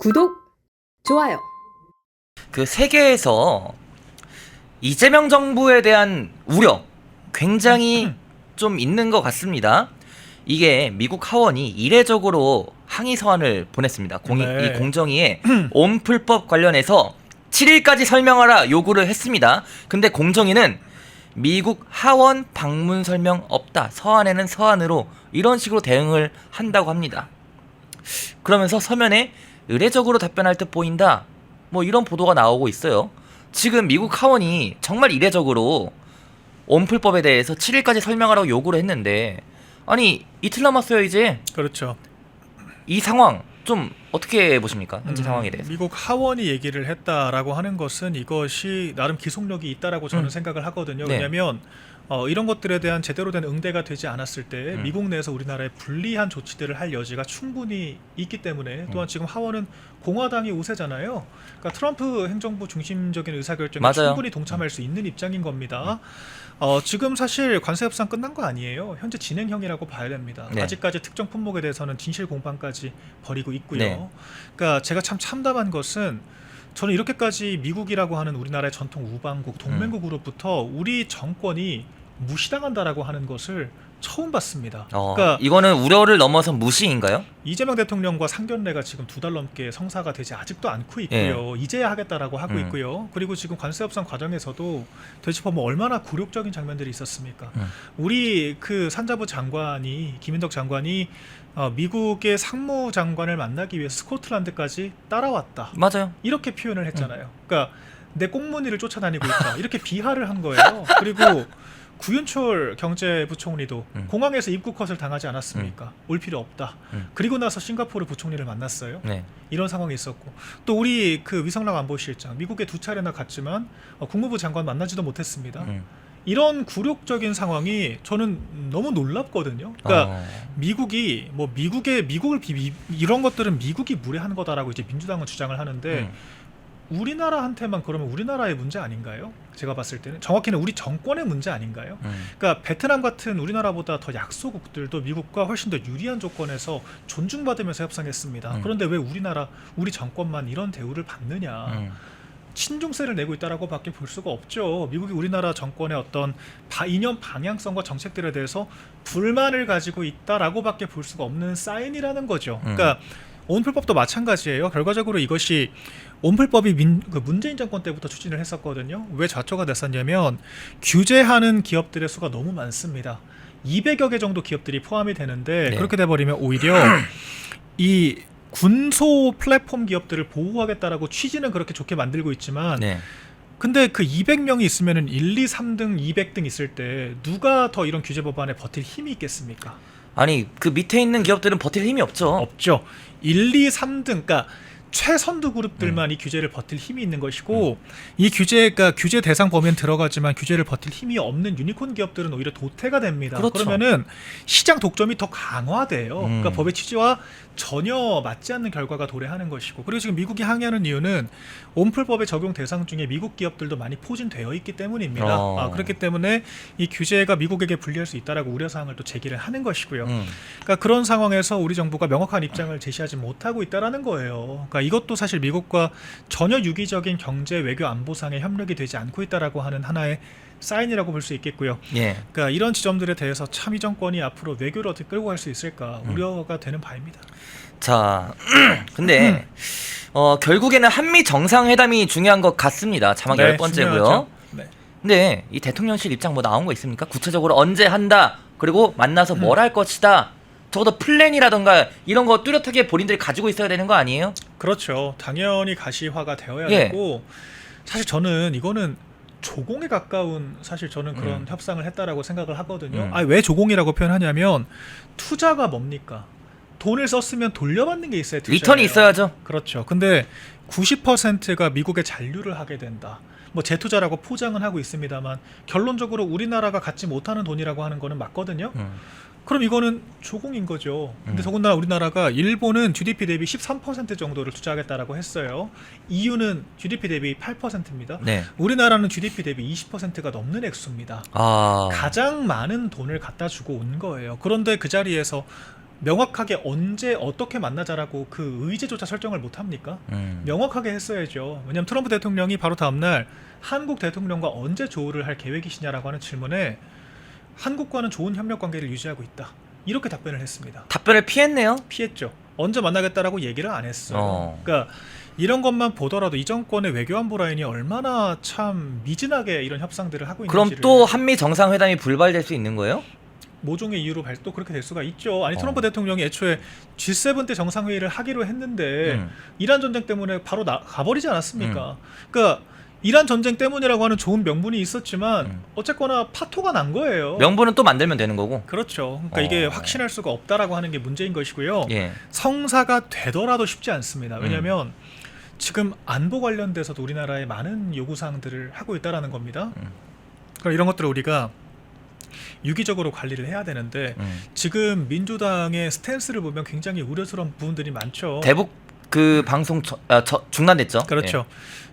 구독, 좋아요. 그 세계에서 이재명 정부에 대한 우려 굉장히 좀 있는 것 같습니다. 이게 미국 하원이 이례적으로 항의 서한을 보냈습니다. 이 공정위에 온풀법 관련해서 7일까지 설명하라 요구를 했습니다. 근데 공정위는 미국 하원 방문 설명 없다. 서한에는 서한으로 이런 식으로 대응을 한다고 합니다. 그러면서 서면에 의례적으로 답변할 듯 보인다. 뭐 이런 보도가 나오고 있어요. 지금 미국 하원이 정말 이례적으로 온풀법에 대해서 7일까지 설명하라고 요구를 했는데 아니 이틀 남았어요 이제. 그렇죠. 이 상황 좀 어떻게 보십니까? 현재 상황에 대해서. 미국 하원이 얘기를 했다라고 하는 것은 이것이 나름 기속력이 있다라고 저는 생각을 하거든요. 네. 왜냐하면 이런 것들에 대한 제대로 된 응대가 되지 않았을 때 미국 내에서 우리나라에 불리한 조치들을 할 여지가 충분히 있기 때문에 또한 지금 하원은 공화당이 우세잖아요. 그러니까 트럼프 행정부 중심적인 의사결정에 맞아요. 충분히 동참할 수 있는 입장인 겁니다. 지금 사실 관세 협상 끝난 거 아니에요. 현재 진행형이라고 봐야 됩니다. 네. 아직까지 특정 품목에 대해서는 진실 공방까지 벌이고 있고요. 네. 그러니까 제가 참 참담한 것은 저는 이렇게까지 미국이라고 하는 우리나라의 전통 우방국, 동맹국으로부터 우리 정권이 무시당한다라고 하는 것을 처음 봤습니다. 그러니까 이거는 우려를 넘어서 무시인가요? 이재명 대통령과 상견례가 지금 2달 넘게 성사가 되지 아직도 않고 있고요. 이제야 하겠다라고 하고 있고요. 그리고 지금 관세 협상 과정에서도 되짚어보면 얼마나 굴욕적인 장면들이 있었습니까? 우리 그 산자부 장관이 김인덕 장관이 미국의 상무장관을 만나기 위해서 스코틀랜드까지 따라왔다. 맞아요. 이렇게 표현을 했잖아요. 그러니까 내 꽁무니를 쫓아다니고 있다. 이렇게 비하를 한 거예요. 그리고 구윤철 경제부총리도 공항에서 입국 컷을 당하지 않았습니까? 올 필요 없다. 그리고 나서 싱가포르 부총리를 만났어요. 네. 이런 상황이 있었고 또 우리 그 위성락 안보실장 미국에 2차례나 갔지만 국무부 장관 만나지도 못했습니다. 이런 굴욕적인 상황이 저는 너무 놀랍거든요. 그러니까 미국이 뭐 미국을 이런 것들은 미국이 무례한 거다라고 이제 민주당은 주장을 하는데 우리나라한테만 그러면 우리나라의 문제 아닌가요? 제가 봤을 때는 정확히는 우리 정권의 문제 아닌가요? 그러니까 베트남 같은 우리나라보다 더 약소국들도 미국과 훨씬 더 유리한 조건에서 존중받으면서 협상했습니다. 그런데 왜 우리 정권만 이런 대우를 받느냐? 친중세를 내고 있다라고 밖에 볼 수가 없죠. 미국이 우리나라 정권의 어떤 이념 방향성과 정책들에 대해서 불만을 가지고 있다라고 밖에 볼 수가 없는 사인이라는 거죠. 그러니까 온풀법도 마찬가지예요. 결과적으로 이것이 온풀법이 문재인 정권 때부터 추진을 했었거든요. 왜 좌초가 됐었냐면 규제하는 기업들의 수가 너무 많습니다. 200여 개 정도 기업들이 포함이 되는데 그렇게 돼버리면 오히려 이 군소 플랫폼 기업들을 보호하겠다라고 취지는 그렇게 좋게 만들고 있지만 근데 그 200명이 있으면은 1, 2, 3등, 200등 있을 때 누가 더 이런 규제 법안에 버틸 힘이 있겠습니까? 아니 그 밑에 있는 기업들은 버틸 힘이 없죠. 없죠. 1, 2, 3등 그러니까 최선두 그룹들만 이 규제를 버틸 힘이 있는 것이고 이 규제가 규제 대상 범위엔 들어가지만 규제를 버틸 힘이 없는 유니콘 기업들은 오히려 도태가 됩니다. 그렇죠. 그러면은 시장 독점이 더 강화돼요. 그러니까 법의 취지와 전혀 맞지 않는 결과가 도래하는 것이고 그리고 지금 미국이 항의하는 이유는 온풀법의 적용 대상 중에 미국 기업들도 많이 포진되어 있기 때문입니다. 그렇기 때문에 이 규제가 미국에게 불리할 수 있다라고 우려사항을 또 제기를 하는 것이고요. 그러니까 그런 상황에서 우리 정부가 명확한 입장을 제시하지 못하고 있다라는 거예요. 그러니까 이것도 사실 미국과 전혀 유기적인 경제, 외교, 안보상의 협력이 되지 않고 있다라고 하는 하나의 사인이라고 볼 수 있겠고요. 그러니까 이런 지점들에 대해서 참 이 정권이 앞으로 외교를 어떻게 끌고 갈 수 있을까 우려가 되는 바입니다. 자, 근데 결국에는 한미 정상회담이 중요한 것 같습니다. 자막 10번째고요. 근데 이 대통령실 입장 뭐 나온 거 있습니까? 구체적으로 언제 한다. 그리고 만나서 뭘 할 것이다. 적어도 플랜이라던가 이런 거 뚜렷하게 본인들이 가지고 있어야 되는 거 아니에요? 그렇죠. 당연히 가시화가 되어야 되고 사실 저는 이거는 조공에 가까운 사실 저는 그런 협상을 했다라고 생각을 하거든요. 왜 조공이라고 표현하냐면 투자가 뭡니까? 돈을 썼으면 돌려받는 게 있어야 투자예요. 리턴이 있어야죠. 그렇죠. 근데 90%가 미국에 잔류를 하게 된다. 뭐 재투자라고 포장은 하고 있습니다만 결론적으로 우리나라가 갖지 못하는 돈이라고 하는 거는 맞거든요. 그럼 이거는 조공인 거죠. 근데 더군다나 우리나라가 일본은 GDP 대비 13% 정도를 투자하겠다라고 했어요. EU는 GDP 대비 8%입니다. 우리나라는 GDP 대비 20%가 넘는 액수입니다. 가장 많은 돈을 갖다 주고 온 거예요. 그런데 그 자리에서 명확하게 언제 어떻게 만나자라고 그 의제조차 설정을 못 합니까? 명확하게 했어야죠. 왜냐하면 트럼프 대통령이 바로 다음날 한국 대통령과 언제 조우를 할 계획이시냐라고 하는 질문에 한국과는 좋은 협력 관계를 유지하고 있다. 이렇게 답변을 했습니다. 답변을 피했네요. 피했죠. 언제 만나겠다라고 얘기를 안 했어요. 그러니까 이런 것만 보더라도 이 정권의 외교안보 라인이 얼마나 참 미진하게 이런 협상들을 하고 그럼 있는지를 또 한미 정상회담이 불발될 수 있는 거예요? 모종의 이유로 또 그렇게 될 수가 있죠. 아니 트럼프 대통령이 애초에 G7 때 정상회의를 하기로 했는데 이란 전쟁 때문에 바로 가버리지 않았습니까? 그러니까 이란 전쟁 때문이라고 하는 좋은 명분이 있었지만 어쨌거나 파토가 난 거예요. 명분은 또 만들면 되는 거고. 그렇죠. 그러니까 이게 확신할 수가 없다라고 하는 게 문제인 것이고요. 예. 성사가 되더라도 쉽지 않습니다. 왜냐하면 지금 안보 관련돼서도 우리나라에 많은 요구사항들을 하고 있다라는 겁니다. 그럼 이런 것들을 우리가 유기적으로 관리를 해야 되는데 지금 민주당의 스탠스를 보면 굉장히 우려스러운 부분들이 많죠. 대북 그 방송 중단됐죠. 그렇죠.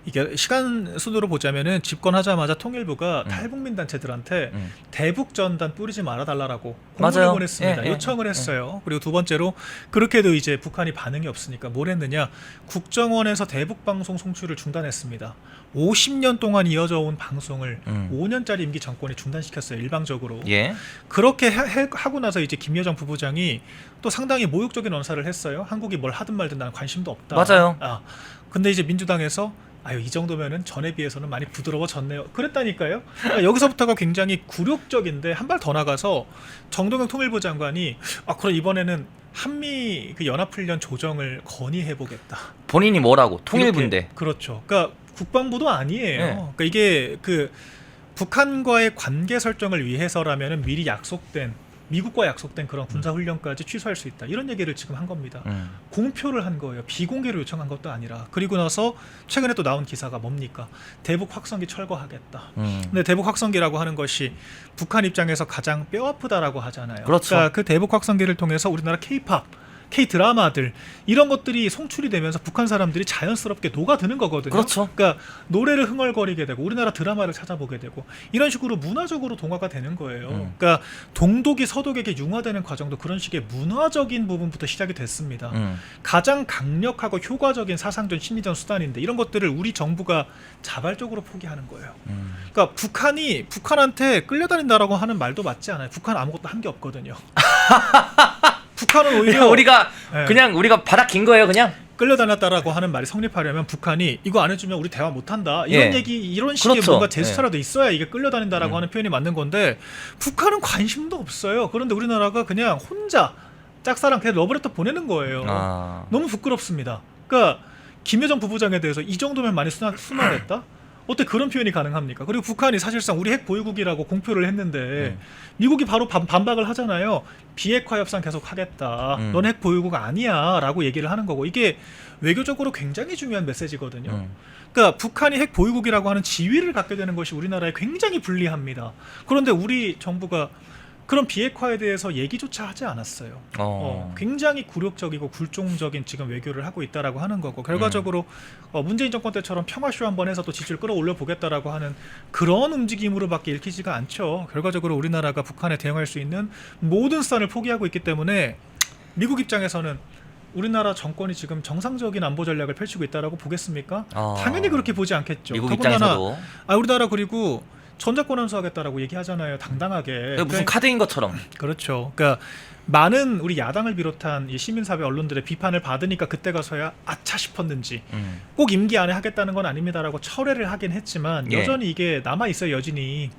이게 시간 순으로 보자면은 집권하자마자 통일부가 탈북민 단체들한테 대북 전단 뿌리지 말아달라고 공문을 보냈습니다. 요청을 했어요. 그리고 두 번째로 그렇게도 이제 북한이 반응이 없으니까 뭘 했느냐? 국정원에서 대북 방송 송출을 중단했습니다. 50년 동안 이어져 온 방송을 5년짜리 임기 정권이 중단시켰어요. 일방적으로. 예. 그렇게 하고 나서 이제 김여정 부부장이 또 상당히 모욕적인 언사를 했어요. 한국이 뭘 하든 말든 나는 관심도 없다. 맞아요. 근데 이제 민주당에서 아유 이 정도면은 전에 비해서는 많이 부드러워졌네요. 그랬다니까요. 그러니까 여기서부터가 굉장히 굴욕적인데 한 발 더 나가서 정동영 통일부 장관이 그럼 이번에는 한미 그 연합훈련 조정을 건의해보겠다. 본인이 뭐라고? 통일부인데. 이렇게, 그렇죠. 그러니까 국방부도 아니에요. 네. 그러니까 이게 그 북한과의 관계 설정을 위해서라면은 미리 약속된 미국과 약속된 그런 군사훈련까지 취소할 수 있다. 이런 얘기를 지금 한 겁니다. 공표를 한 거예요. 비공개로 요청한 것도 아니라. 그리고 나서 최근에 또 나온 기사가 뭡니까? 대북 확성기 철거하겠다. 근데 대북 확성기라고 하는 것이 북한 입장에서 가장 뼈아프다라고 하잖아요. 그렇죠. 그러니까 그 대북 확성기를 통해서 우리나라 K-팝 K-드라마들 이런 것들이 송출이 되면서 북한 사람들이 자연스럽게 녹아드는 거거든요. 그렇죠. 그러니까 노래를 흥얼거리게 되고 우리나라 드라마를 찾아보게 되고 이런 식으로 문화적으로 동화가 되는 거예요. 그러니까 동독이 서독에게 융화되는 과정도 그런 식의 문화적인 부분부터 시작이 됐습니다. 가장 강력하고 효과적인 사상전 심리전 수단인데 이런 것들을 우리 정부가 자발적으로 포기하는 거예요. 그러니까 북한이 북한한테 끌려다닌다라고 하는 말도 맞지 않아요. 북한 아무것도 한 게 없거든요. 북한은 오히려 우리가 그냥 우리가 바닥 긴 거예요, 그냥. 끌려다녔다라고 하는 말이 성립하려면 북한이 이거 안 해주면 우리 대화 못한다 이런 얘기 이런 식의 그렇죠. 뭔가 제스처라도 있어야 이게 끌려다닌다라고 하는 표현이 맞는 건데 북한은 관심도 없어요. 그런데 우리나라가 그냥 혼자 짝사랑 그냥 러브레터 보내는 거예요. 너무 부끄럽습니다. 그러니까 김여정 부부장에 대해서 이 정도면 많이 순화했다? 어떻게 그런 표현이 가능합니까? 그리고 북한이 사실상 우리 핵 보유국이라고 공표를 했는데 미국이 바로 반박을 하잖아요. 비핵화 협상 계속 하겠다. 넌 핵 보유국 아니야 라고 얘기를 하는 거고 이게 외교적으로 굉장히 중요한 메시지거든요. 그러니까 북한이 핵 보유국이라고 하는 지위를 갖게 되는 것이 우리나라에 굉장히 불리합니다. 그런데 우리 정부가 그런 비핵화에 대해서 얘기조차 하지 않았어요. 굉장히 굴욕적이고 굴종적인 지금 외교를 하고 있다라고 하는 거고 결과적으로 문재인 정권 때처럼 평화쇼 한번 해서 또 지지를 끌어올려 보겠다라고 하는 그런 움직임으로밖에 읽히지가 않죠. 결과적으로 우리나라가 북한에 대응할 수 있는 모든 수단을 포기하고 있기 때문에 미국 입장에서는 우리나라 정권이 지금 정상적인 안보 전략을 펼치고 있다라고 보겠습니까? 당연히 그렇게 보지 않겠죠. 미국 입장에서도. 우리나라 그리고 전작권 환수하겠다라고 얘기하잖아요. 당당하게. 무슨 카드인 것처럼. 그렇죠. 그러니까 많은 우리 야당을 비롯한 이 시민사회 언론들의 비판을 받으니까 그때 가서야 아차 싶었는지 꼭 임기 안에 하겠다는 건 아닙니다라고 철회를 하긴 했지만 여전히 이게 남아있어요. 여진이.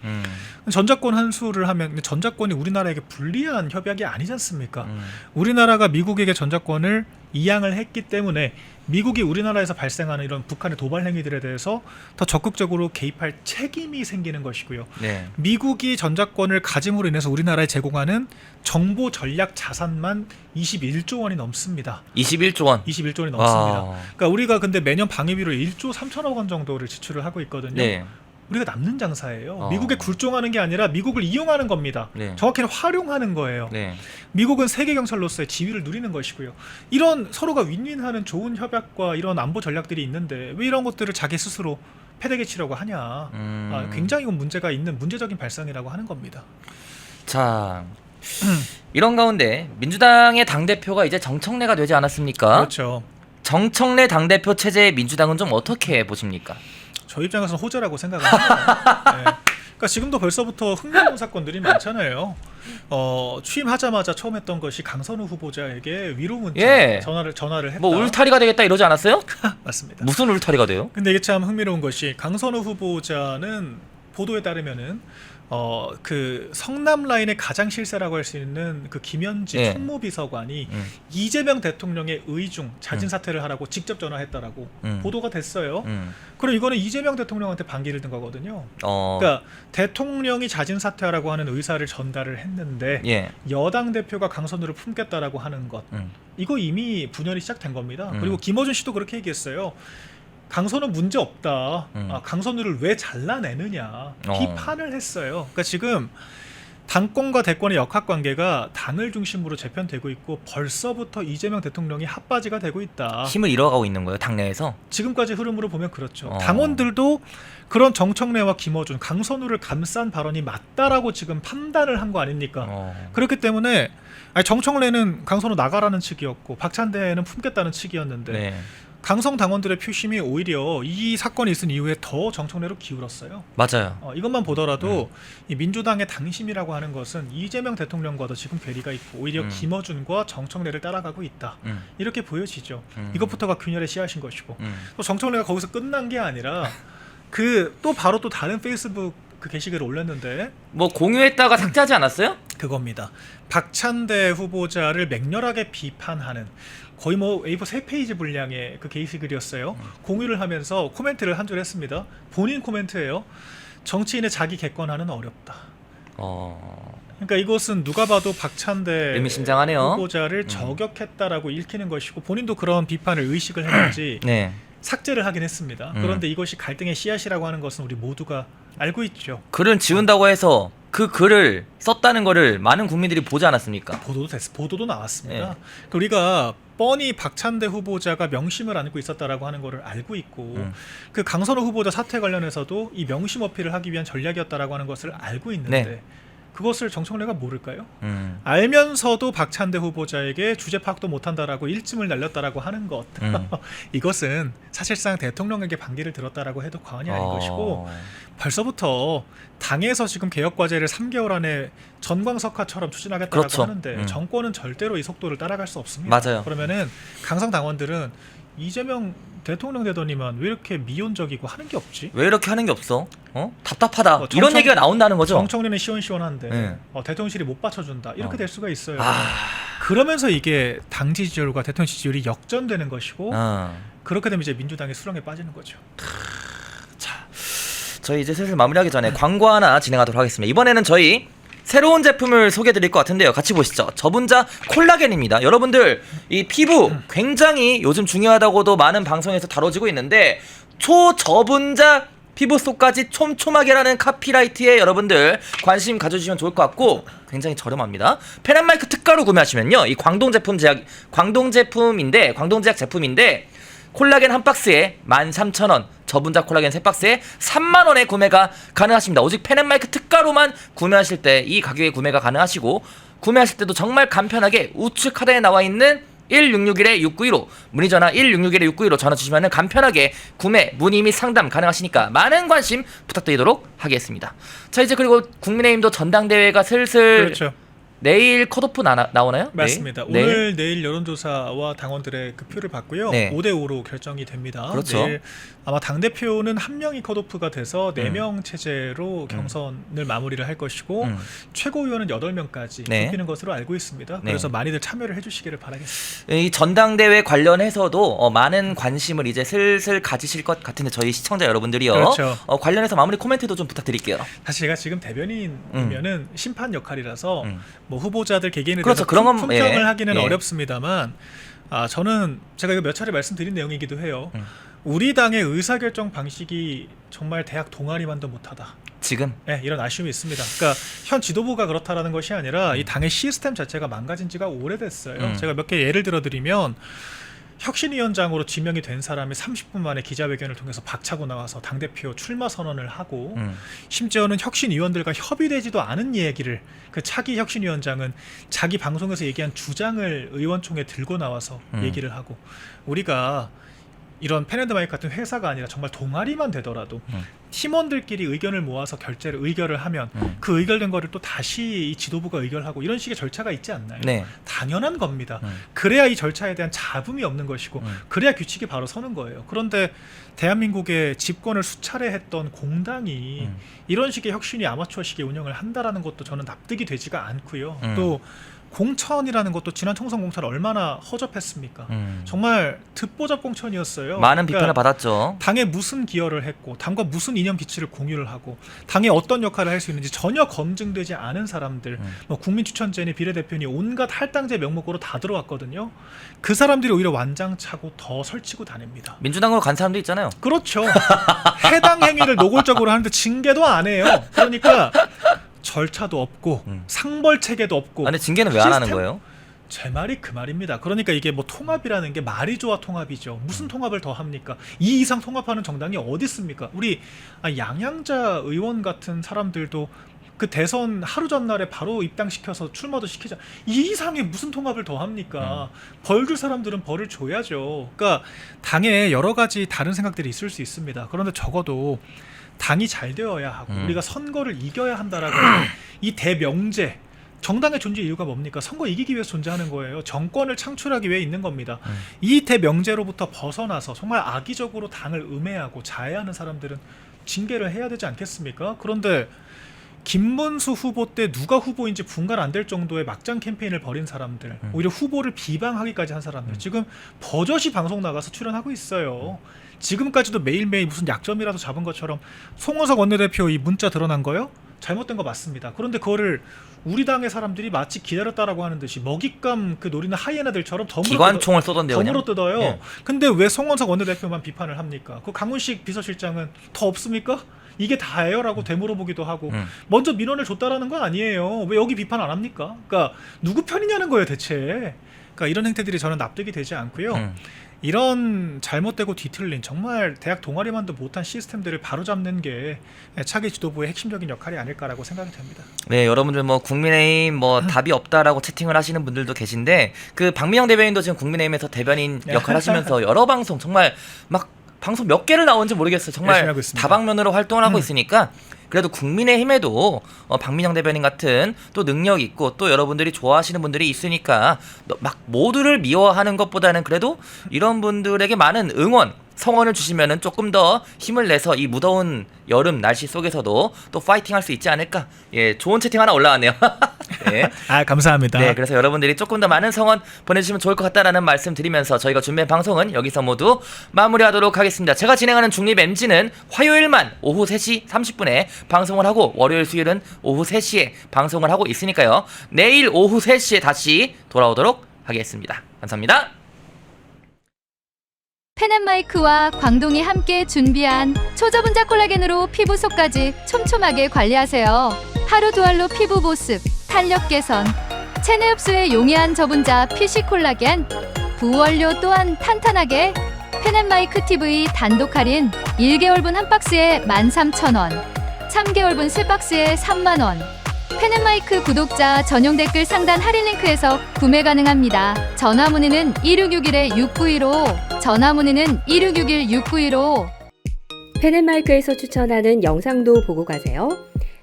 전작권 환수를 하면 전작권이 우리나라에게 불리한 협약이 아니지 않습니까? 우리나라가 미국에게 전작권을 이양을 했기 때문에 미국이 우리나라에서 발생하는 이런 북한의 도발 행위들에 대해서 더 적극적으로 개입할 책임이 생기는 것이고요. 미국이 전작권을 가짐으로 인해서 우리나라에 제공하는 정보 전략 자산만 21조 원이 넘습니다. 21조 원. 21조 원이 넘습니다. 그러니까 우리가 근데 매년 방위비로 1조 3천억 원 정도를 지출을 하고 있거든요. 우리가 남는 장사예요. 미국에 굴종하는 게 아니라 미국을 이용하는 겁니다. 정확히는 활용하는 거예요. 미국은 세계 경찰로서의 지위를 누리는 것이고요. 이런 서로가 윈윈하는 좋은 협약과 이런 안보 전략들이 있는데 왜 이런 것들을 자기 스스로 패대기치려고 하냐. 굉장히 이건 문제가 있는 문제적인 발상이라고 하는 겁니다. 자, 이런 가운데 민주당의 당대표가 이제 정청래가 되지 않았습니까? 그렇죠. 정청래 당대표 체제의 민주당은 좀 어떻게 보십니까? 저 입장에서는 호재라고 생각합니다. 네. 그러니까 지금도 벌써부터 흥미로운 사건들이 많잖아요. 취임하자마자 처음 했던 것이 강선우 후보자에게 위로 문자 예. 전화를 했다. 뭐 울타리가 되겠다 이러지 않았어요? 맞습니다. 무슨 울타리가 돼요? 근데 이게 참 흥미로운 것이 강선우 후보자는 보도에 따르면은 그 성남 라인의 가장 실세라고 할 수 있는 그 김현지 예. 총무비서관이 이재명 대통령의 의중 자진 사퇴를 하라고 직접 전화했다라고 보도가 됐어요. 그럼 이거는 이재명 대통령한테 반기를 든 거거든요. 그러니까 대통령이 자진 사퇴하라고 하는 의사를 전달을 했는데 예. 여당 대표가 강선우를 품겠다라고 하는 것 이거 이미 분열이 시작된 겁니다. 그리고 김어준 씨도 그렇게 얘기했어요. 강선우 문제 없다. 강선우를 왜 잘라내느냐 비판을 했어요. 그러니까 지금 당권과 대권의 역학관계가 당을 중심으로 재편되고 있고 벌써부터 이재명 대통령이 핫바지가 되고 있다. 힘을 잃어가고 있는 거예요, 당내에서? 지금까지 흐름으로 보면 그렇죠. 당원들도 그런 정청래와 김어준, 강선우를 감싼 발언이 맞다라고 지금 판단을 한 거 아닙니까? 그렇기 때문에 정청래는 강선우 나가라는 측이었고 박찬대는 품겠다는 측이었는데 네. 강성 당원들의 표심이 오히려 이 사건이 있은 이후에 더 정청래로 기울었어요. 맞아요. 이것만 보더라도 이 민주당의 당심이라고 하는 것은 이재명 대통령과도 지금 괴리가 있고 오히려 김어준과 정청래를 따라가고 있다. 이렇게 보여지죠. 이것부터가 균열의 씨앗인 것이고 또 정청래가 거기서 끝난 게 아니라 또 바로 또 다른 페이스북 그 게시글을 올렸는데 뭐 공유했다가 삭제하지 않았어요? 그겁니다. 박찬대 후보자를 맹렬하게 비판하는 거의 뭐 A4 3페이지 분량의 그 게시글이었어요. 공유를 하면서 코멘트를 한 줄 했습니다. 본인 코멘트예요. 정치인의 자기 객관화는 어렵다. 그러니까 이것은 누가 봐도 박찬대 의미심장하네요. 후보자를 저격했다라고 읽히는 것이고 본인도 그런 비판을 의식을 했는지 네. 삭제를 하긴 했습니다. 그런데 이것이 갈등의 씨앗이라고 하는 것은 우리 모두가 알고 있죠. 글을 지운다고 해서 그 글을 썼다는 거를 많은 국민들이 보지 않았습니까? 보도도 나왔습니다. 네. 우리가 뻔히 박찬대 후보자가 명심을 안고 있었다라고 하는 거를 알고 있고 그 강선우 후보자 사퇴 관련해서도 이 명심 어필을 하기 위한 전략이었다라고 하는 것을 알고 있는데 네. 그것을 정청래가 모를까요? 알면서도 박찬대 후보자에게 주제 파악도 못한다라고 일침을 날렸다라고 하는 것 이것은 사실상 대통령에게 반기를 들었다라고 해도 과언이 아닌 것이고 벌써부터 당에서 지금 개혁 과제를 3개월 안에 전광석화처럼 추진하겠다고 그렇죠. 하는데 정권은 절대로 이 속도를 따라갈 수 없습니다. 맞아요. 그러면은 강성 당원들은 이재명 대통령 되더니만 왜 이렇게 미온적이고 하는 게 없지? 왜 이렇게 하는 게 없어? 답답하다. 이런 얘기가 나온다는 거죠. 정청래는 시원시원한데 네. 대통령실이 못 받쳐준다. 이렇게 될 수가 있어요. 그러면서 이게 당 지지율과 대통령 지지율이 역전되는 것이고 그렇게 되면 이제 민주당이 수렁에 빠지는 거죠. 저희 이제 슬슬 마무리하기 전에 광고 하나 진행하도록 하겠습니다. 이번에는 저희 새로운 제품을 소개해드릴 것 같은데요. 같이 보시죠. 저분자 콜라겐입니다. 여러분들 이 피부 굉장히 요즘 중요하다고도 많은 방송에서 다뤄지고 있는데 초저분자 피부 속까지 촘촘하게라는 카피라이트에 여러분들 관심 가져주시면 좋을 것 같고 굉장히 저렴합니다. 페란마이크 특가로 구매하시면요. 이 광동 제약 제품인데 콜라겐 한 박스에 13,000원, 저분자 콜라겐 3박스에 30,000원에 구매가 가능하십니다. 오직 펜앤마이크 특가로만 구매하실 때 이 가격에 구매가 가능하시고 구매하실 때도 정말 간편하게 우측 카드에 나와 있는 1661-6915 문의전화 1661-6915 전화 주시면 간편하게 구매, 문의 및 상담 가능하시니까 많은 관심 부탁드리도록 하겠습니다. 자, 이제 그리고 국민의힘도 전당대회가 슬슬 그렇죠. 내일 컷오프 나오나요? 맞습니다. 오늘 내일 여론조사와 당원들의 그 표를 받고요. 네. 5대5로 결정이 됩니다. 그렇죠. 내일 아마 당대표는 한 명이 컷오프가 돼서 4명 체제로 경선을 마무리를 할 것이고 최고위원은 8명까지 네. 뽑히는 것으로 알고 있습니다. 네. 그래서 많이들 참여를 해주시기를 바라겠습니다. 이 전당대회 관련해서도 많은 관심을 이제 슬슬 가지실 것 같은데 저희 시청자 여러분들이요. 그렇죠. 관련해서 마무리 코멘트도 좀 부탁드릴게요. 사실 제가 지금 대변인이면은 심판 역할이라서 뭐 후보자들 개개인에 그렇죠. 대해서 그런 건, 품평을 예. 하기는 예. 어렵습니다만 저는 제가 이거 몇 차례 말씀드린 내용이기도 해요. 우리 당의 의사결정 방식이 정말 대학 동아리만도 못하다. 지금 네, 이런 아쉬움이 있습니다. 그러니까 현 지도부가 그렇다라는 것이 아니라 이 당의 시스템 자체가 망가진 지가 오래됐어요. 제가 몇 개 예를 들어드리면 혁신위원장으로 지명이 된 사람이 30분 만에 기자회견을 통해서 박차고 나와서 당대표 출마 선언을 하고 심지어는 혁신위원들과 협의되지도 않은 얘기를 그 차기 혁신위원장은 자기 방송에서 얘기한 주장을 의원총회에 들고 나와서 얘기를 하고 우리가 이런 펜앤드마이크 같은 회사가 아니라 정말 동아리만 되더라도 팀원들끼리 의견을 모아서 의결을 하면 그 의결된 거를 또 다시 이 지도부가 의결하고 이런 식의 절차가 있지 않나요? 네. 당연한 겁니다. 그래야 이 절차에 대한 잡음이 없는 것이고 그래야 규칙이 바로 서는 거예요. 그런데 대한민국의 집권을 수차례 했던 공당이 이런 식의 혁신이 아마추어식의 운영을 한다라는 것도 저는 납득이 되지가 않고요. 또 공천이라는 것도 지난 총선 공천 얼마나 허접했습니까? 정말 듣보잡 공천이었어요. 많은 비판을 받았죠. 당에 무슨 기여를 했고 당과 무슨 이념 기치를 공유를 하고 당에 어떤 역할을 할 수 있는지 전혀 검증되지 않은 사람들 뭐 국민추천제니 비례대표니 온갖 할당제 명목으로 다 들어왔거든요. 그 사람들이 오히려 완장차고 더 설치고 다닙니다. 민주당으로 간 사람도 있잖아요. 그렇죠. 해당 행위를 노골적으로 하는데 징계도 안 해요. 그러니까 절차도 없고 상벌 체계도 없고. 근데 징계는 왜 안 하는 거예요? 제 말이 그 말입니다. 그러니까 이게 뭐 통합이라는 게 말이 좋아 통합이죠. 무슨 통합을 더 합니까? 이 이상 통합하는 정당이 어디 있습니까? 우리 양양자 의원 같은 사람들도 그 대선 하루 전날에 바로 입당시켜서 출마도 시키자. 이 이상의 무슨 통합을 더 합니까? 벌 줄 사람들은 벌을 줘야죠. 그러니까 당에 여러 가지 다른 생각들이 있을 수 있습니다. 그런데 적어도 당이 잘 되어야 하고 우리가 선거를 이겨야 한다라고 하는 이 대명제, 정당의 존재 이유가 뭡니까? 선거 이기기 위해서 존재하는 거예요. 정권을 창출하기 위해 있는 겁니다. 이 대명제로부터 벗어나서 정말 악의적으로 당을 음해하고 자해하는 사람들은 징계를 해야 되지 않겠습니까? 그런데 김문수 후보 때 누가 후보인지 분간 안 될 정도의 막장 캠페인을 벌인 사람들, 오히려 후보를 비방하기까지 한 사람들 지금 버젓이 방송 나가서 출연하고 있어요. 지금까지도 매일매일 무슨 약점이라도 잡은 것처럼 송원석 원내대표 이 문자 드러난 거요? 잘못된 거 맞습니다. 그런데 그거를 우리 당의 사람들이 마치 기다렸다라고 하는 듯이 먹잇감 그 노리는 하이에나들처럼 기관총을 쏘던데요. 덤으로 뜯어요. 예. 근데 왜 송원석 원내대표만 비판을 합니까? 그 강훈식 비서실장은 더 없습니까? 이게 다예요라고 되물어보기도 하고 먼저 민원을 줬다라는 건 아니에요. 왜 여기 비판 안 합니까? 그러니까 누구 편이냐는 거예요 대체. 그러니까 이런 행태들이 저는 납득이 되지 않고요. 이런 잘못되고 뒤틀린 정말 대학 동아리만도 못한 시스템들을 바로잡는 게 차기 지도부의 핵심적인 역할이 아닐까라고 생각이 됩니다. 네, 여러분들 뭐 국민의힘 뭐 답이 없다라고 채팅을 하시는 분들도 계신데 그 박민영 대변인도 지금 국민의힘에서 대변인 역할 하시면서 여러 방송 정말 막 방송 몇 개를 나오는지 모르겠어요. 정말 다방면으로 활동을 하고 있으니까 그래도 국민의힘에도 박민영 대변인 같은 또 능력 있고 또 여러분들이 좋아하시는 분들이 있으니까 막 모두를 미워하는 것보다는 그래도 이런 분들에게 많은 응원, 성원을 주시면은 조금 더 힘을 내서 이 무더운 여름 날씨 속에서도 또 파이팅 할 수 있지 않을까. 예, 좋은 채팅 하나 올라왔네요. 네. 아, 감사합니다. 네, 그래서 여러분들이 조금 더 많은 성원 보내주시면 좋을 것 같다라는 말씀 드리면서 저희가 준비한 방송은 여기서 모두 마무리하도록 하겠습니다. 제가 진행하는 중립 MG는 화요일만 오후 3시 30분에 방송을 하고 월요일 수요일은 오후 3시에 방송을 하고 있으니까요. 내일 오후 3시에 다시 돌아오도록 하겠습니다. 감사합니다. 펜앤마이크와 광동이 함께 준비한 초저분자 콜라겐으로 피부 속까지 촘촘하게 관리하세요. 하루 두 알로 피부 보습, 탄력 개선, 체내 흡수에 용이한 저분자 PC 콜라겐, 부원료 또한 탄탄하게 펜앤마이크 TV 단독 할인 1개월분 한 박스에 13,000원, 3개월분 3박스에 30,000원. 펜앤마이크 구독자 전용 댓글 상단 할인 링크에서 구매 가능합니다. 전화 문의는 1661-6915, 전화 문의는 1661-6915. 펜앤마이크에서 추천하는 영상도 보고 가세요.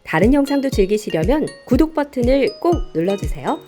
다른 영상도 즐기시려면 구독 버튼을 꼭 눌러주세요.